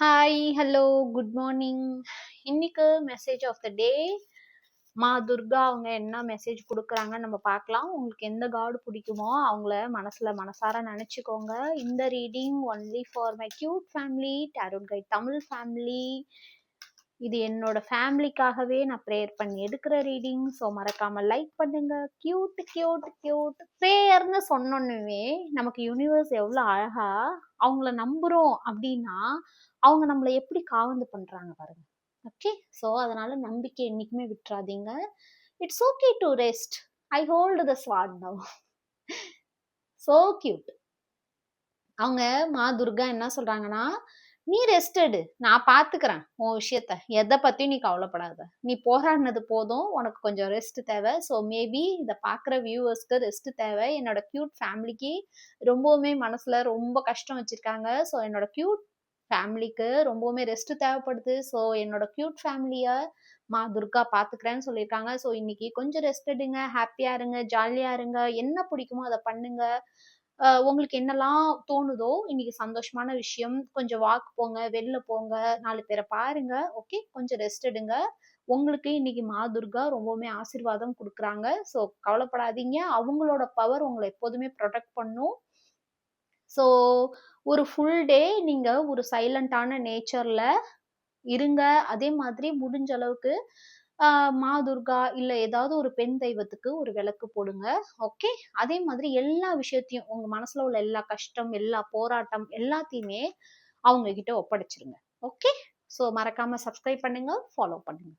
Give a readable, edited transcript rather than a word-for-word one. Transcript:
Hi, hello, good morning. இன்னைக்கு message of the டே மா துர்கா அவங்க என்ன மெசேஜ் கொடுக்குறாங்கன்னு நம்ம பார்க்கலாம். உங்களுக்கு எந்த காடு பிடிக்குமோ அவங்கள மனசார நினச்சிக்கோங்க. இந்த reading only for my cute family tarot guide Tamil family. இது என்னோட ஃபேமிலிக்காகவே நான் ப்ரேயர் பண்ணி எடுக்கிற ரீடிங். ஸோ மறக்காம லைக் பண்ணுங்க. கியூட் கியூட் கியூட் ப்ரேயர்னு சொன்னோன்னுமே நமக்கு யூனிவர்ஸ் எவ்வளோ அழகா அவங்கள நம்புறோம் அப்படின்னா அவங்க நம்மளை எப்படி காவந்து பண்றாங்க பாருங்க. ஓகே, ஸோ அதனால நம்பிக்கை என்னைக்குமே விட்டுறாதீங்க. It's okay to rest. I hold the sword now. So cute. அவங்க மா துர்கா என்ன சொல்றாங்கன்னா, நீ ரெஸ்ட் எடு, நான் பாத்துக்கிறேன் உன் விஷயத்த, எதை பத்தியும் நீ கவலைப்படாத, நீ போராடினது போதும், உனக்கு கொஞ்சம் ரெஸ்ட் தேவை. ஸோ மேபி இதை பார்க்குற வியூவர்ஸ்க்கு ரெஸ்ட் தேவை. என்னோட கியூட் ஃபேமிலிக்கு ரொம்பவுமே மனசுல ரொம்ப கஷ்டம் வச்சிருக்காங்க. ஸோ என்னோட கியூட் ஃபேமிலிக்கு ரொம்பவுமே ரெஸ்ட் தேவைப்படுது. ஸோ என்னோட கியூட் ஃபேமிலியை மா துர்கா பார்த்துக்கிறேன்னு சொல்லியிருக்காங்க. ஸோ இன்னைக்கு கொஞ்சம் ரெஸ்ட் எடுங்க, ஹாப்பியா இருங்க, ஜாலியா இருங்க, என்ன பிடிக்குமோ அதை பண்ணுங்க. உங்களுக்கு என்னெல்லாம் தோணுதோ இன்னைக்கு சந்தோஷமான விஷயம், கொஞ்சம் வாக் போங்க, வெளில போங்க, 4 பேரை பாருங்க. ஓகே, கொஞ்சம் ரெஸ்ட் எடுங்க. உங்களுக்கு இன்னைக்கு மா துர்கா ரொம்பவுமே ஆசீர்வாதம் கொடுக்குறாங்க. ஸோ கவலைப்படாதீங்க, அவங்களோட பவர் உங்களை எப்போதுமே ப்ரொடெக்ட் பண்ணும். ஸோ ஒரு ஃபுல் டே நீங்க ஒரு சைலண்டான நேச்சர்ல இருங்க. அதே மாதிரி முடிஞ்ச அளவுக்கு மா துர்கா இல்ல ஏதாவது ஒரு பெண் தெய்வத்துக்கு ஒரு விளக்கு போடுங்க. ஓகே, அதே மாதிரி எல்லா விஷயத்தையும் உங்க மனசுல உள்ள எல்லா கஷ்டம், எல்லா போராட்டம் எல்லாத்தையுமே அவங்க கிட்ட ஒப்படைச்சிருங்க. ஓகே, ஸோ மறக்காம சப்ஸ்கிரைப் பண்ணுங்க, ஃபாலோ பண்ணுங்க.